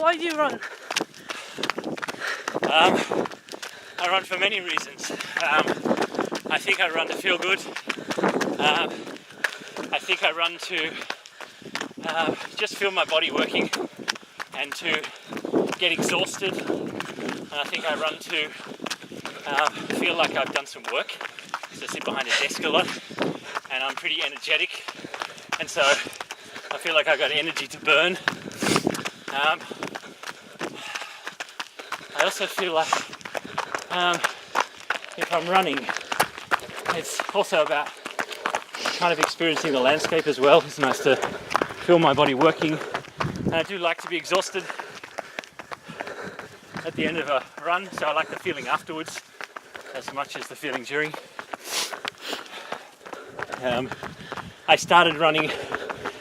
Why do you run? I run for many reasons. I think I run to feel good. I think I run to just feel my body working and to get exhausted. And I think I run to feel like I've done some work. So I sit behind a desk a lot and I'm pretty energetic. And so I feel like I've got energy to burn. I also feel like if I'm running, it's also about kind of experiencing the landscape as well. It's nice to feel my body working. And I do like to be exhausted at the end of a run, so I like the feeling afterwards as much as the feeling during. I started running,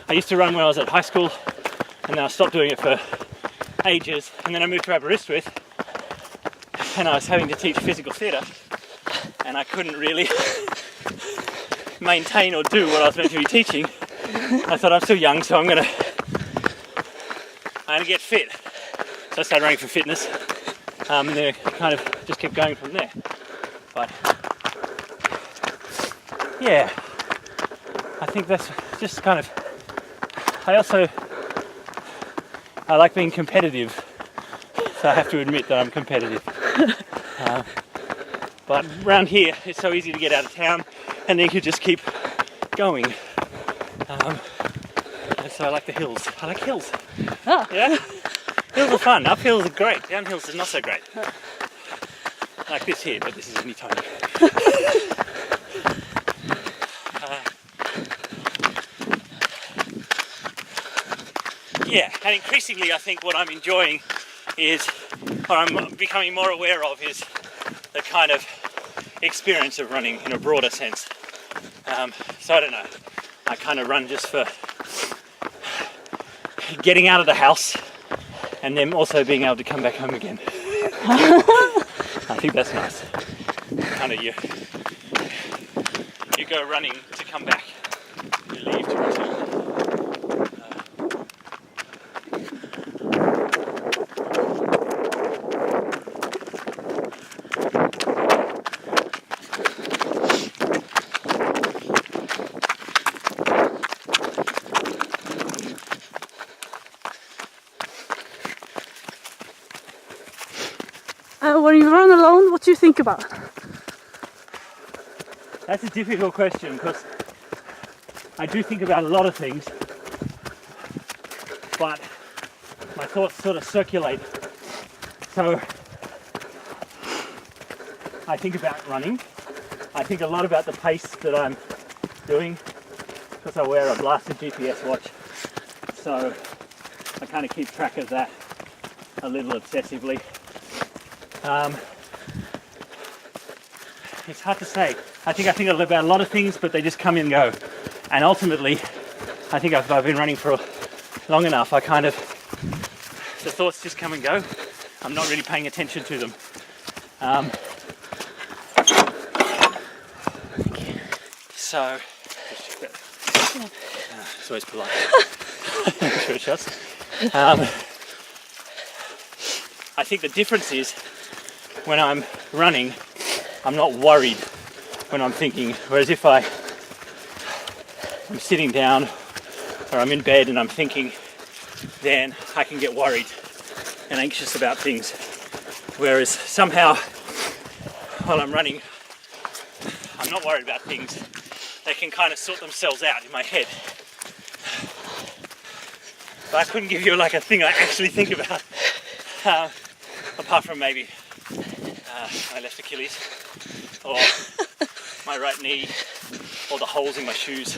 I used to run when I was at high school, and then I stopped doing it for ages, and then I moved to Aberystwyth, and I was having to teach physical theatre, and I couldn't really maintain or do what I was meant to be teaching. I thought I'm still young, so I'm gonna get fit. So I started running for fitness, and then kind of just kept going from there. But yeah, I think that's just kind of, I like being competitive, so I have to admit that I'm competitive. But around here, it's so easy to get out of town, and then you could just keep going. And so I like the hills. I like hills. Oh. Yeah? Hills are fun. Up hills are great. Down hills is not so great. Like this here, but this is only tiny. Yeah, and increasingly I think what I'm enjoying is, or I'm becoming more aware of, is the kind of experience of running in a broader sense. So I don't know, I kind of run just for getting out of the house and then also being able to come back home again. I think that's nice. Kind of you go running to come back, you leave to return. When you run alone, what do you think about? That's a difficult question because I do think about a lot of things, but my thoughts sort of circulate. So I think about running. I think a lot about the pace that I'm doing because I wear a blasted GPS watch. So I kind of keep track of that a little obsessively. It's hard to say. I think about a lot of things, but they just come and go. And ultimately, I think I've been running for long enough. The thoughts just come and go. I'm not really paying attention to them. So, it's always polite. Short shots. I think the difference is when I'm running, I'm not worried when I'm thinking, whereas if I'm sitting down or I'm in bed and I'm thinking, then I can get worried and anxious about things. Whereas somehow while I'm running, I'm not worried about things. They can kind of sort themselves out in my head. But I couldn't give you like a thing I actually think about, apart from maybe my left Achilles, or my right knee, or the holes in my shoes,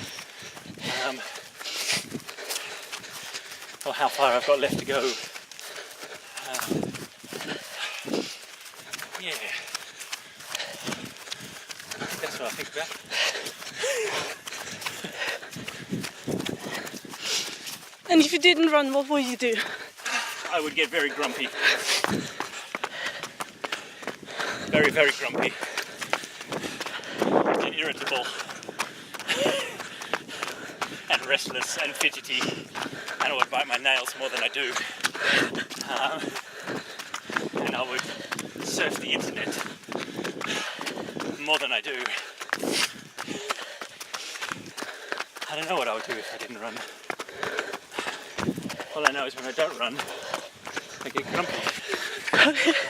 or how far I've got left to go. Yeah, that's what I think about. And if you didn't run, what would you do? I would get very grumpy. Very, very grumpy. And irritable. And restless and fidgety. and I would bite my nails more than I do. And I would surf the internet more than I do. I don't know what I would do if I didn't run. All I know is when I don't run, I get grumpy.